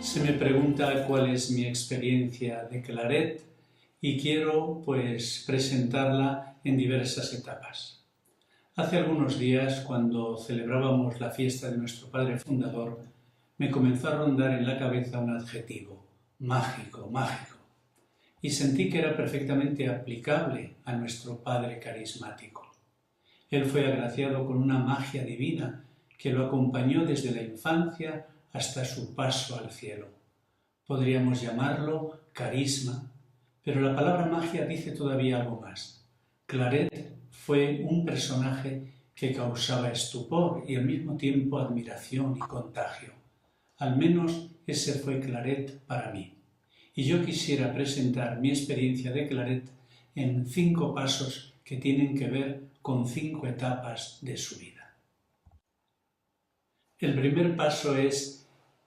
Se me pregunta cuál es mi experiencia de Claret y quiero pues presentarla en diversas etapas. Hace algunos días, cuando celebrábamos la fiesta de nuestro padre fundador, me comenzó a rondar en la cabeza un adjetivo: mágico, mágico, y sentí que era perfectamente aplicable a nuestro padre carismático. Él fue agraciado con una magia divina que lo acompañó desde la infancia hasta su paso al cielo. Podríamos llamarlo carisma, pero la palabra magia dice todavía algo más. Claret fue un personaje que causaba estupor y al mismo tiempo admiración y contagio. Al menos ese fue Claret para mí. Y yo quisiera presentar mi experiencia de Claret en 5 pasos que tienen que ver con 5 etapas de su vida. El primer paso es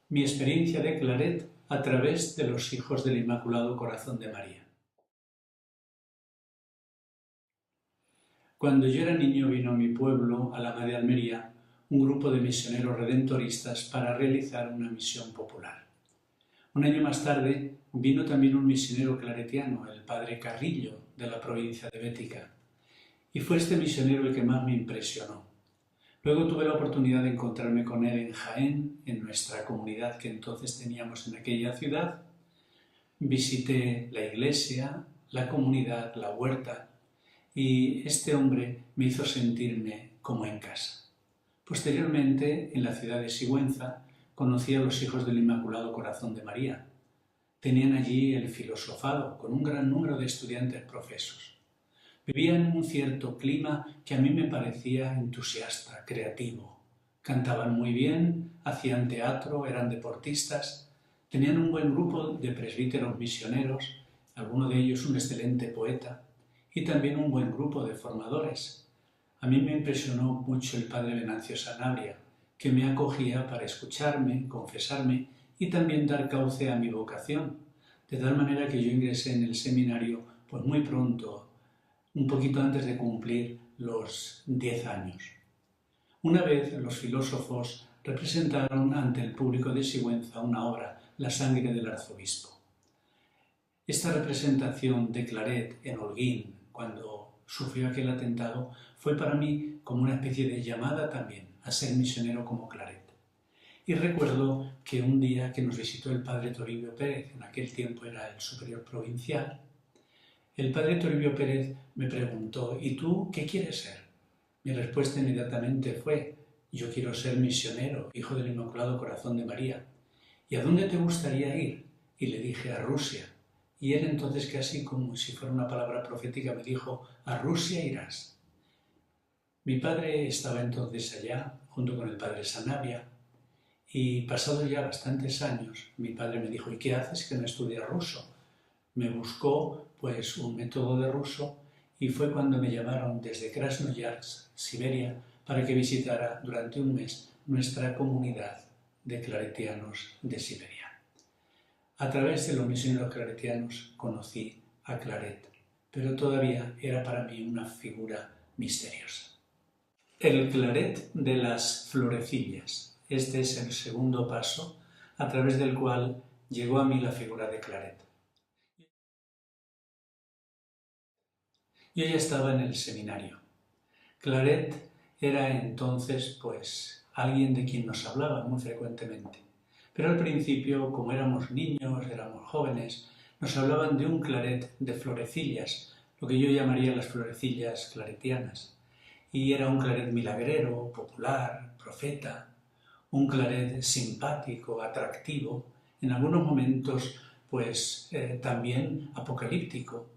mi experiencia de Claret a través de los hijos del Inmaculado Corazón de María. Cuando yo era niño vino a mi pueblo, Alhama de Almería, un grupo de misioneros redentoristas para realizar una misión popular. Un año más tarde vino también un misionero claretiano, el padre Carrillo, de la provincia de Bética, y fue este misionero el que más me impresionó. Luego tuve la oportunidad de encontrarme con él en Jaén, en nuestra comunidad que entonces teníamos en aquella ciudad. Visité la iglesia, la comunidad, la huerta, y este hombre me hizo sentirme como en casa. Posteriormente, en la ciudad de Sigüenza, conocí a los hijos del Inmaculado Corazón de María. Tenían allí el filosofado, con un gran número de estudiantes profesos. Vivían en un cierto clima que a mí me parecía entusiasta, creativo. Cantaban muy bien, hacían teatro, eran deportistas, tenían un buen grupo de presbíteros misioneros, alguno de ellos un excelente poeta, y también un buen grupo de formadores. A mí me impresionó mucho el padre Venancio Sanabria, que me acogía para escucharme, confesarme y también dar cauce a mi vocación, de tal manera que yo ingresé en el seminario pues muy pronto, un poquito antes de cumplir los 10 años. Una vez los filósofos representaron ante el público de Sigüenza una obra, La sangre del arzobispo. Esta representación de Claret en Holguín, cuando sufrió aquel atentado, fue para mí como una especie de llamada también a ser misionero como Claret. Y recuerdo que un día que nos visitó el padre Toribio Pérez, en aquel tiempo era el superior provincial, el padre Toribio Pérez me preguntó: ¿y tú qué quieres ser? Mi respuesta inmediatamente fue: yo quiero ser misionero, hijo del Inmaculado Corazón de María. ¿Y a dónde te gustaría ir? Y le dije: a Rusia. Y él entonces, casi como si fuera una palabra profética, me dijo: a Rusia irás. Mi padre estaba entonces allá, junto con el padre Sanabria, y pasados ya bastantes años, mi padre me dijo: ¿y qué haces que no estudias ruso? Me buscó pues un método de ruso y fue cuando me llamaron desde Krasnoyarsk, Siberia, para que visitara durante un mes nuestra comunidad de claretianos de Siberia. A través de los misioneros claretianos conocí a Claret, pero todavía era para mí una figura misteriosa. El Claret de las florecillas. Este es el segundo paso a través del cual llegó a mí la figura de Claret. Yo ya estaba en el seminario. Claret era entonces, pues, alguien de quien nos hablaba muy frecuentemente. Pero al principio, como éramos niños, éramos jóvenes, nos hablaban de un Claret de florecillas, lo que yo llamaría las florecillas claretianas. Y era un Claret milagrero, popular, profeta, un Claret simpático, atractivo, en algunos momentos, pues, también apocalíptico.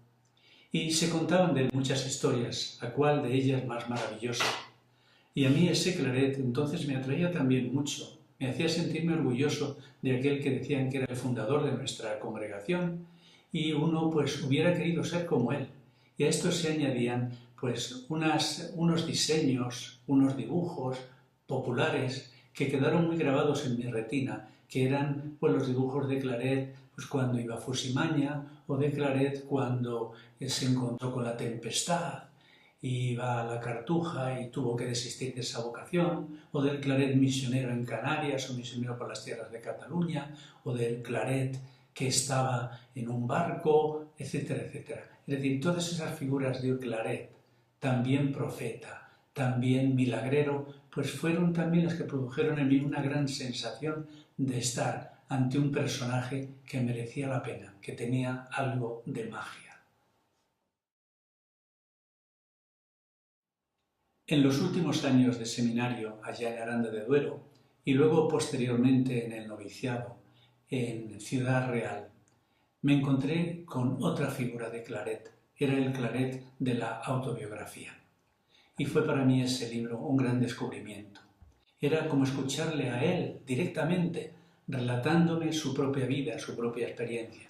Y se contaban de él muchas historias, a cuál de ellas más maravillosa. Y a mí ese Claret entonces me atraía también mucho, me hacía sentirme orgulloso de aquel que decían que era el fundador de nuestra congregación, y uno pues hubiera querido ser como él. Y a esto se añadían pues unos diseños, unos dibujos populares que quedaron muy grabados en mi retina, que eran pues los dibujos de Claret pues cuando iba a Fusimaña, o de Claret cuando se encontró con la tempestad, iba a la Cartuja y tuvo que desistir de esa vocación, o del Claret misionero en Canarias o misionero por las tierras de Cataluña, o del Claret que estaba en un barco, etcétera, etcétera. Es decir, todas esas figuras de un Claret, también profeta, también milagrero, pues fueron también las que produjeron en mí una gran sensación de estar ante un personaje que merecía la pena, que tenía algo de magia. En los últimos años de seminario allá en Aranda de Duero y luego posteriormente en el noviciado en Ciudad Real, me encontré con otra figura de Claret. Era el Claret de la autobiografía. Y fue para mí ese libro un gran descubrimiento. Era como escucharle a él directamente, relatándome su propia vida, su propia experiencia.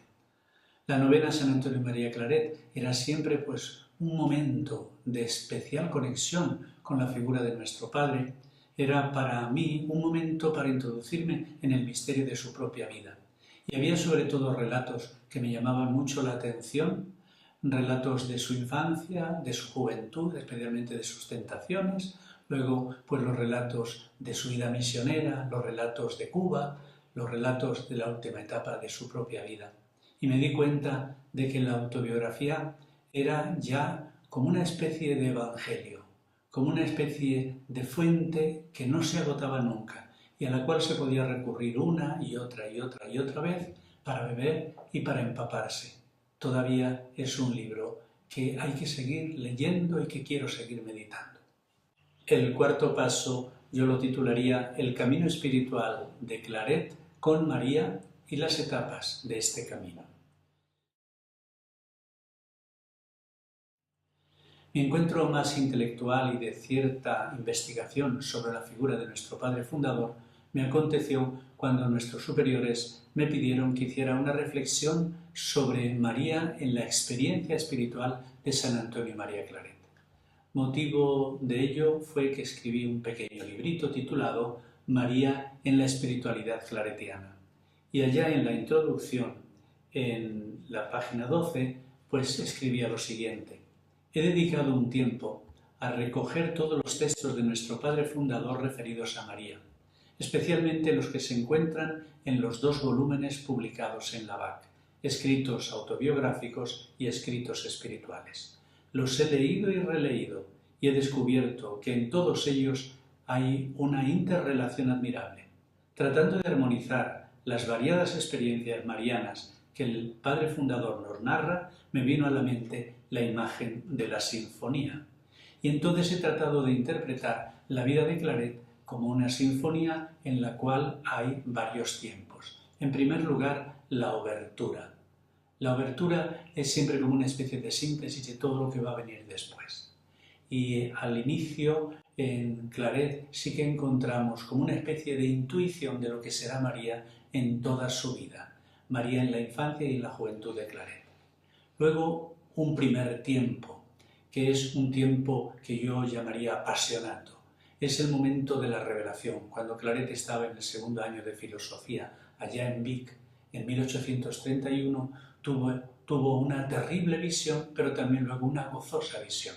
La novena San Antonio María Claret era siempre pues un momento de especial conexión con la figura de nuestro Padre. Era para mí un momento para introducirme en el misterio de su propia vida. Y había sobre todo relatos que me llamaban mucho la atención, relatos de su infancia, de su juventud, especialmente de sus tentaciones, luego pues los relatos de su vida misionera, los relatos de Cuba, los relatos de la última etapa de su propia vida. Y me di cuenta de que la autobiografía era ya como una especie de evangelio, como una especie de fuente que no se agotaba nunca y a la cual se podía recurrir una y otra y otra y otra vez para beber y para empaparse. Todavía es un libro que hay que seguir leyendo y que quiero seguir meditando. El cuarto paso yo lo titularía El camino espiritual de Claret con María y las etapas de este camino. Mi encuentro más intelectual y de cierta investigación sobre la figura de nuestro Padre Fundador me aconteció cuando nuestros superiores me pidieron que hiciera una reflexión sobre María en la experiencia espiritual de San Antonio María Claret. Motivo de ello fue que escribí un pequeño librito titulado María en la espiritualidad claretiana. Y allá en la introducción, en la página 12, pues escribía lo siguiente. He dedicado un tiempo a recoger todos los textos de nuestro Padre Fundador referidos a María, especialmente los que se encuentran en los 2 volúmenes publicados en la BAC, escritos autobiográficos y escritos espirituales. Los he leído y releído y he descubierto que en todos ellos hay una interrelación admirable. Tratando de armonizar las variadas experiencias marianas que el Padre Fundador nos narra, me vino a la mente la imagen de la sinfonía. Y entonces he tratado de interpretar la vida de Claret como una sinfonía en la cual hay varios tiempos. En primer lugar, la obertura. La obertura es siempre como una especie de síntesis de todo lo que va a venir después. Y al inicio, en Claret, sí que encontramos como una especie de intuición de lo que será María en toda su vida. María en la infancia y en la juventud de Claret. Luego, un primer tiempo, que es un tiempo que yo llamaría apasionato. Es el momento de la revelación, cuando Claret estaba en el 2º año de filosofía, allá en Vic, en 1831, tuvo una terrible visión, pero también luego una gozosa visión.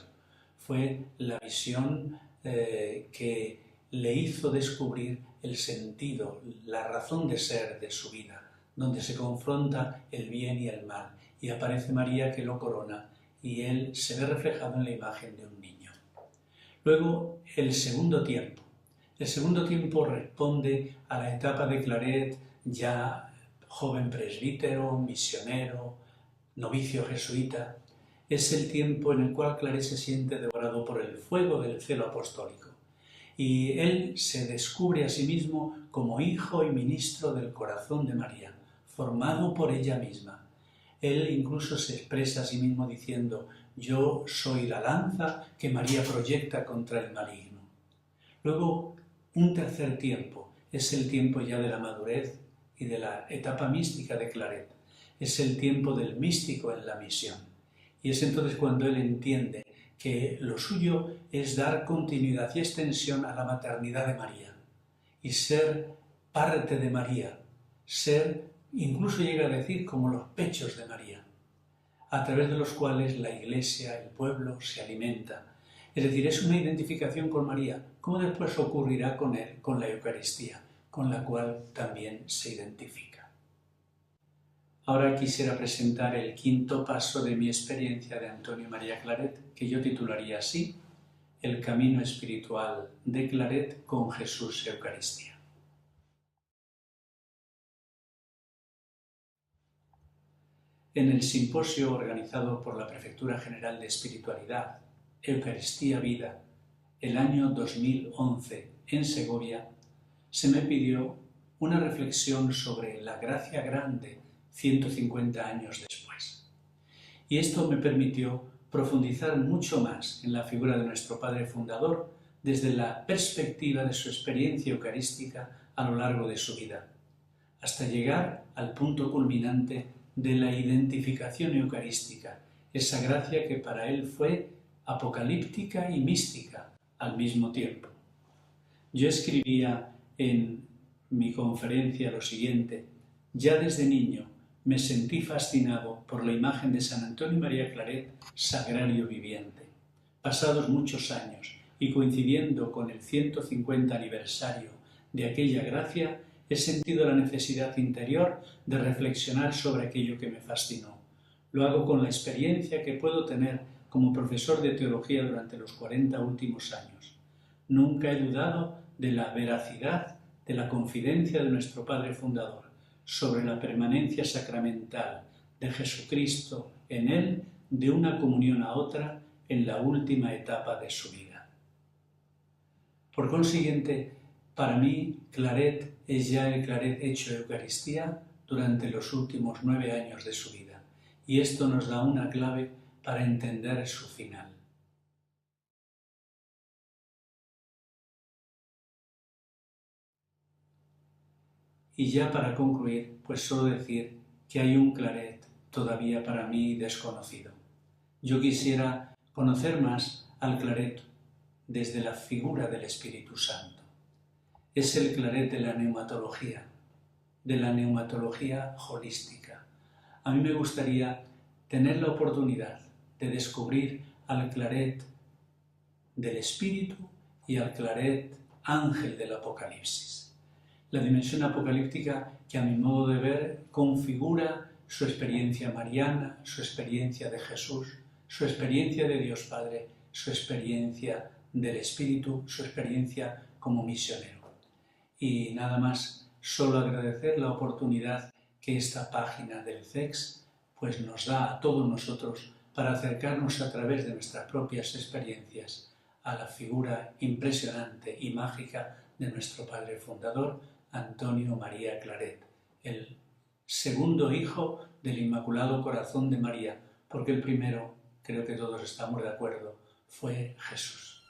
Fue la visión que le hizo descubrir el sentido, la razón de ser de su vida, donde se confronta el bien y el mal, y aparece María que lo corona, y él se ve reflejado en la imagen de un niño. Luego, el segundo tiempo. El segundo tiempo responde a la etapa de Claret, ya joven presbítero, misionero, novicio jesuita. Es el tiempo en el cual Claret se siente devorado por el fuego del celo apostólico. Y él se descubre a sí mismo como hijo y ministro del corazón de María, formado por ella misma. Él incluso se expresa a sí mismo diciendo: yo soy la lanza que María proyecta contra el maligno. Luego, un tercer tiempo, es el tiempo ya de la madurez y de la etapa mística de Claret. Es el tiempo del místico en la misión. Y es entonces cuando él entiende que lo suyo es dar continuidad y extensión a la maternidad de María y ser parte de María, ser, incluso llega a decir, como los pechos de María, a través de los cuales la Iglesia, el pueblo, se alimenta. Es decir, es una identificación con María, como después ocurrirá con él, con la Eucaristía, con la cual también se identifica. Ahora quisiera presentar el quinto paso de mi experiencia de Antonio María Claret, que yo titularía así: El camino espiritual de Claret con Jesús Eucaristía. En el simposio organizado por la Prefectura General de Espiritualidad, Eucaristía Vida, el año 2011 en Segovia, se me pidió una reflexión sobre la gracia grande 150 años después. Y esto me permitió profundizar mucho más en la figura de nuestro Padre Fundador desde la perspectiva de su experiencia eucarística a lo largo de su vida, hasta llegar al punto culminante de la identificación eucarística, esa gracia que para él fue apocalíptica y mística al mismo tiempo. Yo escribía en mi conferencia lo siguiente: ya desde niño me sentí fascinado por la imagen de San Antonio María Claret, sagrario viviente. Pasados muchos años y coincidiendo con el 150 aniversario de aquella gracia, he sentido la necesidad interior de reflexionar sobre aquello que me fascinó. Lo hago con la experiencia que puedo tener como profesor de teología durante los 40 últimos años. Nunca he dudado de la veracidad de la confidencia de nuestro Padre Fundador sobre la permanencia sacramental de Jesucristo en él de una comunión a otra en la última etapa de su vida. Por consiguiente, para mí, Claret es ya el Claret hecho Eucaristía durante los últimos 9 años de su vida, y esto nos da una clave para entender su final. Y ya para concluir, pues solo decir que hay un Claret todavía para mí desconocido. Yo quisiera conocer más al Claret desde la figura del Espíritu Santo. Es el Claret de la neumatología holística. A mí me gustaría tener la oportunidad de descubrir al Claret del Espíritu y al Claret ángel del Apocalipsis. La dimensión apocalíptica que a mi modo de ver configura su experiencia mariana, su experiencia de Jesús, su experiencia de Dios Padre, su experiencia del Espíritu, su experiencia como misionero. Y nada más, solo agradecer la oportunidad que esta página del CEX pues nos da a todos nosotros para acercarnos a través de nuestras propias experiencias a la figura impresionante y mágica de nuestro Padre Fundador, Antonio María Claret, el segundo hijo del Inmaculado Corazón de María, porque el primero, creo que todos estamos de acuerdo, fue Jesús.